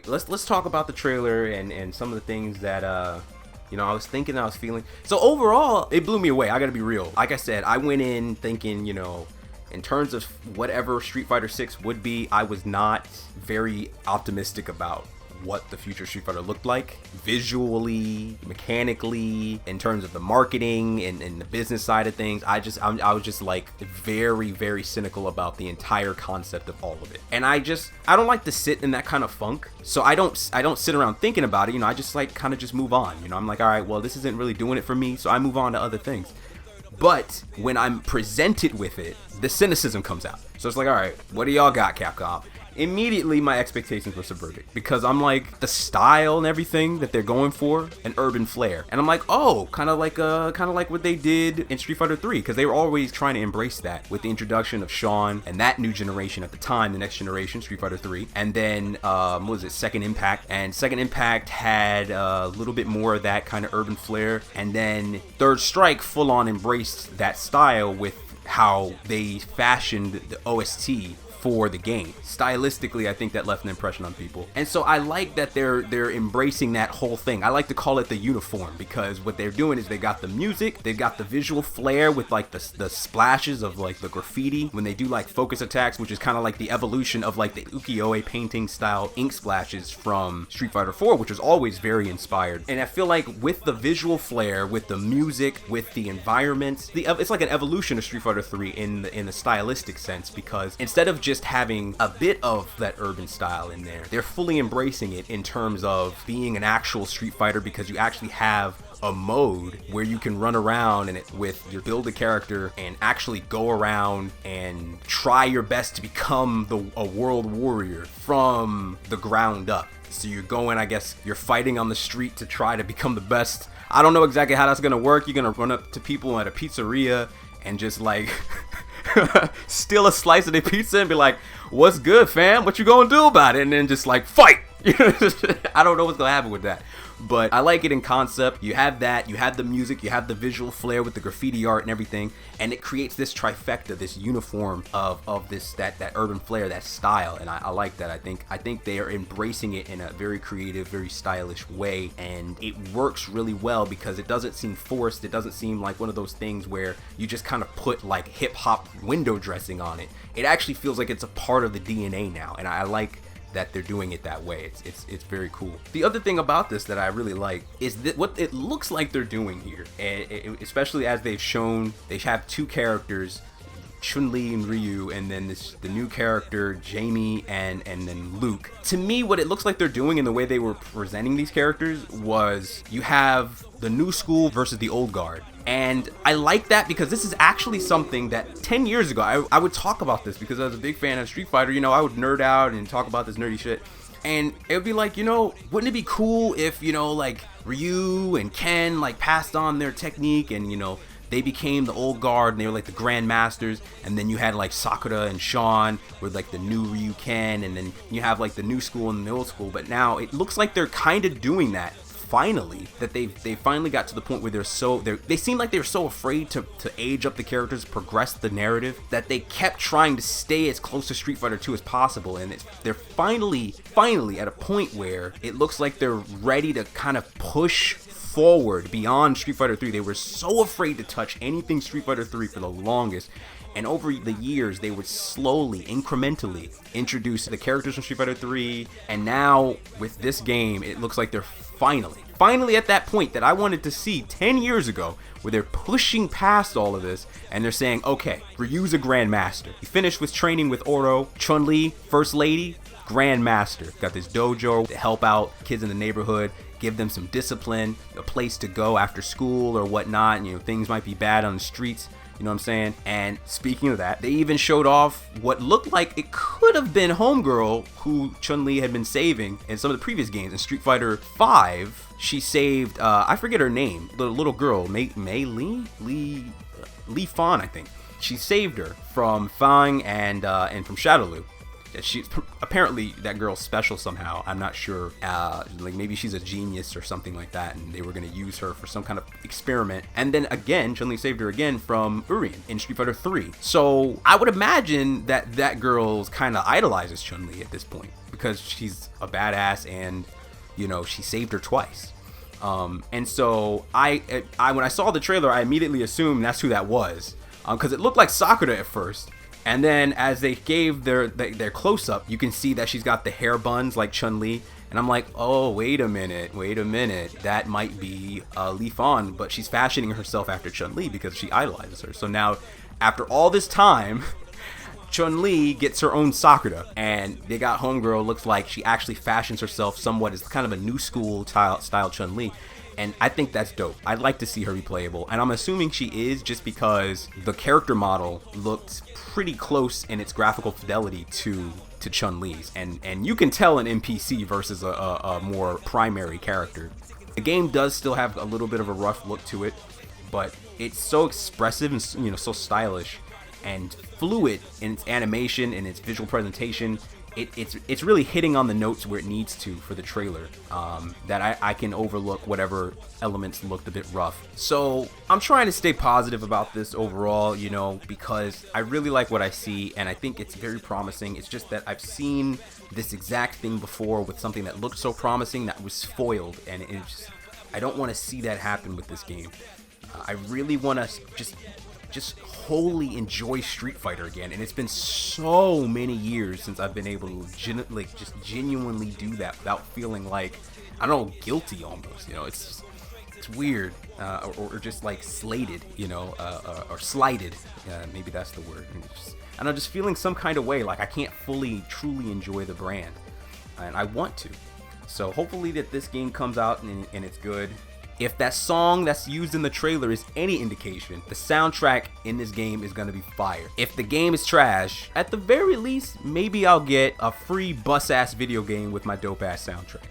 let's talk about the trailer and some of the things that I was thinking, I was feeling. So overall, it blew me away. I gotta be real. Like I said, I went in thinking, in terms of whatever Street Fighter 6 would be, I was not very optimistic about what the future Street Fighter looked like visually, mechanically, in terms of the marketing and the business side of things. I was just like very, very cynical about the entire concept of all of it. And I don't like to sit in that kind of funk. So I don't sit around thinking about it. I just like kind of just move on. I'm like, all right, well, this isn't really doing it for me. So I move on to other things. But when I'm presented with it, the cynicism comes out. So it's like, all right, what do y'all got, Capcom? Immediately my expectations were subverted because I'm like, the style and everything that they're going for, an urban flair, and I'm like, oh, kind of like what they did in Street Fighter 3, because they were always trying to embrace that with the introduction of Sean and that new generation at the time, the next generation, Street Fighter 3, and then what was it, Second Impact, and Second Impact had a little bit more of that kind of urban flair, and then Third Strike full on embraced that style with how they fashioned the OST for the game. Stylistically, I think that left an impression on people. And so I like that they're embracing that whole thing. I like to call it the uniform, because what they're doing is they got the music, they've got the visual flair with like the splashes of like the graffiti when they do like focus attacks, which is kind of like the evolution of like the ukiyo-e painting style ink splashes from Street Fighter 4, which was always very inspired. And I feel like with the visual flair, with the music, with the environments, it's like an evolution of Street Fighter 3 in the stylistic sense, because instead of just having a bit of that urban style in there, they're fully embracing it in terms of being an actual Street Fighter, because you actually have a mode where you can run around and you build a character and actually go around and try your best to become a world warrior from the ground up. So you're going, I guess, you're fighting on the street to try to become the best. I don't know exactly how that's gonna work. You're gonna run up to people at a pizzeria and just like steal a slice of their pizza and be like, what's good, fam? What you gonna do about it? And then just like fight. I don't know what's gonna happen with that, but I like it in concept. You have that, you have the music, you have the visual flair with the graffiti art and everything, and it creates this trifecta, this uniform of this that urban flair, that style, and I like that. I think they are embracing it in a very creative, very stylish way, and it works really well because it doesn't seem forced. It doesn't seem like one of those things where you just kind of put like hip hop window dressing on it. It actually feels like it's a part of the DNA now, and I like that they're doing it that way. It's very cool. The other thing about this that I really like is that what it looks like they're doing here, and especially as they've shown, they have two characters, Chunli and Ryu, and then the new character Jamie and then Luke. To me, what it looks like they're doing and the way they were presenting these characters was, you have the new school versus the old guard. And I like that because this is actually something that 10 years ago, I would talk about this because I was a big fan of Street Fighter. I would nerd out and talk about this nerdy shit. And it would be like, wouldn't it be cool if, like Ryu and Ken like passed on their technique and, they became the old guard and they were like the grandmasters, and then you had like Sakura and Sean with like the new Ryu Ken, and then you have like the new school and the old school. But now it looks like they're kind of doing that finally, that they finally got to the point where they seem like they were so afraid to age up the characters, progress the narrative, that they kept trying to stay as close to Street Fighter 2 as possible, and they're finally at a point where it looks like they're ready to kind of push forward beyond Street Fighter 3. They were so afraid to touch anything Street Fighter 3 for the longest, and over the years they would slowly, incrementally introduce the characters from Street Fighter 3, and now with this game it looks like they're finally at that point that I wanted to see 10 years ago, where they're pushing past all of this and they're saying, okay, Ryu's a grandmaster, he finished with training with Oro, Chun-Li, first lady, grandmaster, got this dojo to help out kids in the neighborhood, give them some discipline, a place to go after school or whatnot. Things might be bad on the streets, you know what I'm saying? And speaking of that, they even showed off what looked like it could have been Homegirl, who Chun-Li had been saving in some of the previous games. In Street Fighter 5, she saved, I forget her name, the little girl, Mei Li Fan, I think. She saved her from Fang and from Shadowloo. She's apparently, that girl's special somehow. I'm not sure. Like maybe she's a genius or something like that, and they were gonna use her for some kind of experiment. And then again, Chun-Li saved her again from Urien in Street Fighter 3. So I would imagine that girl's kind of idolizes Chun-Li at this point, because she's a badass and, you know, she saved her twice. And so I when I saw the trailer, I immediately assumed that's who that was, because it looked like Sakura at first. And then as they gave their close-up, you can see that she's got the hair buns like Chun-Li. And I'm like, oh, wait a minute. That might be Lee Fawn, but she's fashioning herself after Chun-Li because she idolizes her. So now, after all this time, Chun-Li gets her own Sakura. And they got homegirl, looks like she actually fashions herself somewhat as kind of a new school style Chun-Li. And I think that's dope. I'd like to see her be playable. And I'm assuming she is, just because the character model looked pretty close in its graphical fidelity to Chun-Li's. And you can tell an NPC versus a more primary character. The game does still have a little bit of a rough look to it, but it's so expressive and, you know, so stylish and fluid in its animation and its visual presentation. It's really hitting on the notes where it needs to for the trailer, that I can overlook whatever elements looked a bit rough. So I'm trying to stay positive about this overall, you know, because I really like what I see and I think it's very promising. It's just that I've seen this exact thing before with something that looked so promising that was foiled, and I don't want to see that happen with this game. I really want to just wholly enjoy Street Fighter again, and it's been so many years since I've been able to just genuinely do that without feeling like, I don't know, guilty almost, you know. It's weird, or just like slated, you know, or slighted, maybe that's the word. And I don't know, just feeling some kind of way like I can't fully truly enjoy the brand, and I want to. So hopefully that this game comes out and it's good. If that song that's used in the trailer is any indication, the soundtrack in this game is gonna be fire. If the game is trash, at the very least, maybe I'll get a free bus-ass video game with my dope-ass soundtrack.